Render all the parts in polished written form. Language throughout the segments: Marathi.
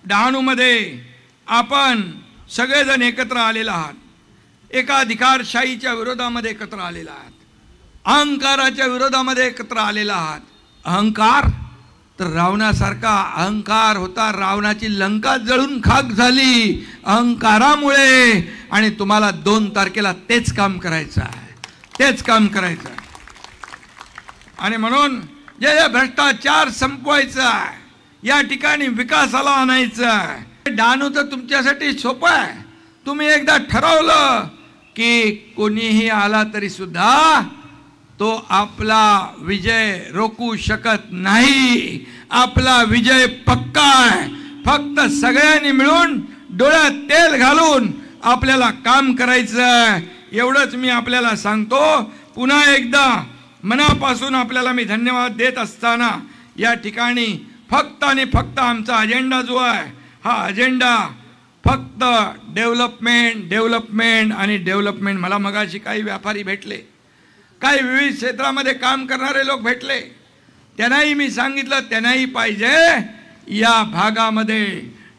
डहाणूमध्ये आपण सगळेजण एकत्र आलेला आहात, एकाधिकारशाहीच्या विरोधामध्ये एकत्र आलेला आहात, अहंकाराच्या विरोधामध्ये एकत्र आलेला आहात। अहंकार तर रावणासारखा अहंकार होता, रावणाची लंका जळून खाक झाली अहंकारामुळे। आणि तुम्हाला 2 तारखेला तेच काम करायचं आहे, तेच काम करायचं आहे। आणि म्हणून जे भ्रष्टाचार संपवायचा आहे, या ठिकाणी विकासाला आणायचं आहे। डहाणू तर तुमच्यासाठी सोपं आहे। तुम्ही एकदा ठरवलं की कोणीही आला तरी सुद्धा तो आपला विजय रोखू शकत नाही। आपला विजय पक्का आहे। फक्त सगळ्यांनी मिळून डोळ्यात तेल घालून आपल्याला काम करायचं आहे, एवढंच मी आपल्याला सांगतो। पुन्हा एकदा मनापासून आपल्याला मी धन्यवाद देत असताना या ठिकाणी फक्त आणि फक्त आमचा अजेंडा जो आहे, हा अजेंडा फक्त डेव्हलपमेंट डेव्हलपमेंट आणि डेव्हलपमेंट। मला मगाशी काही व्यापारी भेटले, काही विविध क्षेत्रामध्ये काम करणारे लोक भेटले, त्यांनाही मी सांगितलं त्यांनाही पाहिजे या भागामध्ये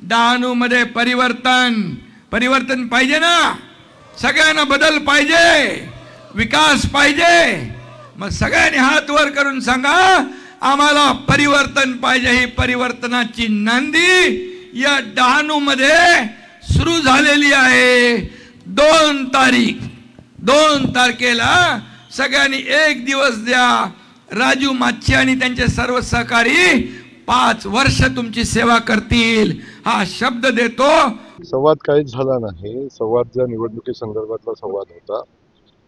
डहाणूमध्ये परिवर्तन पाहिजे ना, सगळ्यांना बदल पाहिजे, विकास पाहिजे। मग सगळ्यांनी हात वर करून सांगा आम्हाला परिवर्तन पाहिजे। ही परिवर्तनाची नांदी या डहाणूमध्ये सुरू झालेली आहे। 2 तारखेला सगळ्यांनी 1 दिवस द्या। राजू माच्छी आणि त्यांचे सर्व सहकारी 5 वर्ष तुमची सेवा करतील, हा शब्द देतो। संवाद काहीच झाला नाही। संवाद ज्या निवडणुकी संदर्भातला संवाद होता,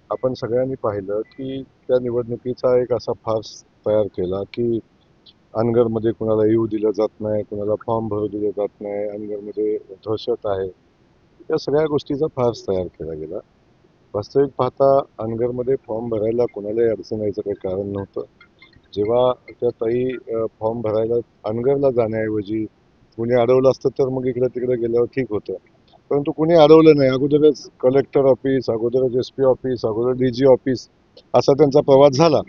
आपण सगळ्यांनी पाहिलं की त्या निवडणुकीचा एक असा फार्स तयार केला की अनगरमध्ये कुणाला येऊ दिलं जात नाही, कुणाला फॉर्म भरू दिले जात नाही, अनगरमध्ये दहशत आहे, या सगळ्या गोष्टीचा फार्स तयार केला गेला। वास्तविक पाहता अनगरमध्ये फॉर्म भरायला कोणालाही अडचण यायचं काही कारण नव्हतं। जेव्हा त्या ताई फॉर्म भरायला अनगरला जाण्याऐवजी कुणी अडवलं असतं तर मग इकडे तिकडे गेल्यावर ठीक होतं, परंतु कुणी अडवलं नाही। अगोदरच कलेक्टर ऑफिस, अगोदरच SP ऑफिस, अगोदर DG ऑफिस असा त्यांचा प्रवास झाला।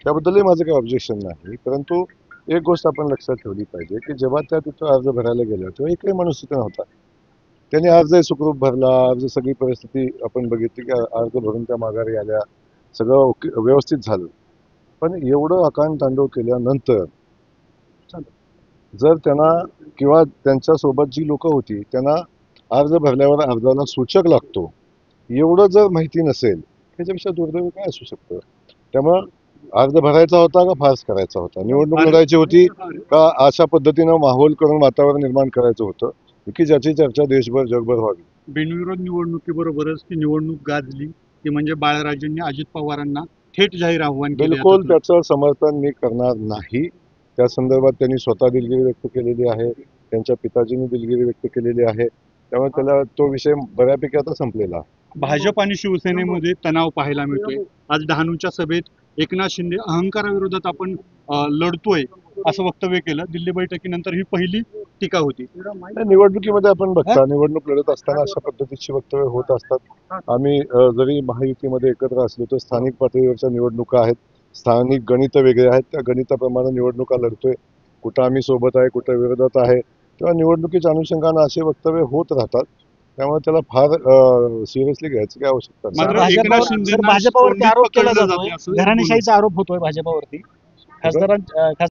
त्याबद्दलही माझं काही ऑब्जेक्शन नाही, परंतु एक गोष्ट आपण लक्षात ठेवली पाहिजे की जेव्हा त्या तिथं अर्ज भरायला गेल्या तेव्हा एकही माणूस तिथे नव्हता। त्यांनी अर्जही सुखरूप भरला, अर्ज सगळी परिस्थिती आपण बघितली की अर्ज भरून त्या माघारी आल्या, सगळं व्यवस्थित झालं। पण एवढं अकांड तांडव केल्यानंतर जर त्यांना किंवा त्यांच्यासोबत जी लोक होती त्यांना अर्ज भरल्यावर अर्जाला सूचक लागतो एवढं जर माहिती नसेल, त्याच्यापेक्षा दुर्दैव काय असू शकतं? त्यामुळं अर्ज भरायचा होता का फार्स करायचा होता? निवडणूक लढायची होती का अशा पद्धतीनं माहोल करून वातावरण निर्माण करायचं होतं की ज्याची चर्चा देशभर जगभर व्हावी? बिनविरोध निवडणुकीबरोबरच ती निवडणूक गाजली, ती म्हणजे बाळराजेंनी अजित पवारांना थेट जाहीर आव्हान केले। बिलकुल त्याचं समर्थन मी करणार नाही। त्या संदर्भात त्यांनी स्वतः दिलगिरी व्यक्त केलेली आहे, त्यांच्या पिताजींनी दिलगिरी व्यक्त केलेली आहे, त्यामुळे त्याला तो विषय बऱ्यापैकी आता संपलेला आहे। भाजप आणि शिवसेनेमध्ये तणाव पाहायला मिळतोय। आज डहाणूच्या सभेत एकनाथ शिंदे अहंकाराविरोधात आपण लढतोय असं वक्तव्य केलं। दिल्ली बैठकीनंतर ही पहिली टीका होती। निवडणुकीमध्ये आपण बघता निवडणूक लढत असताना अशा पद्धतीची वक्तव्य होत असतात। आम्ही जरी महायुतीमध्ये एकत्र असलो तर स्थानिक पातळीवरच्या निवडणुका आहेत, स्थानिक गणित वेगळे आहेत, त्या गणिताप्रमाणे निवडणुका लढतोय। कुठं आम्ही सोबत आहे, कुठं विरोधात आहे, तेव्हा निवडणुकीच्या अनुषंगाने असे वक्तव्य होत राहतात। त्यामुळे त्याला फार सिरियसली घ्यायची काय आवश्यकता नाही। भाजपावरती आरोप केला जातो, घराणेशाहीचा आरोप होतोय भाजपावरती। खासदारांच्या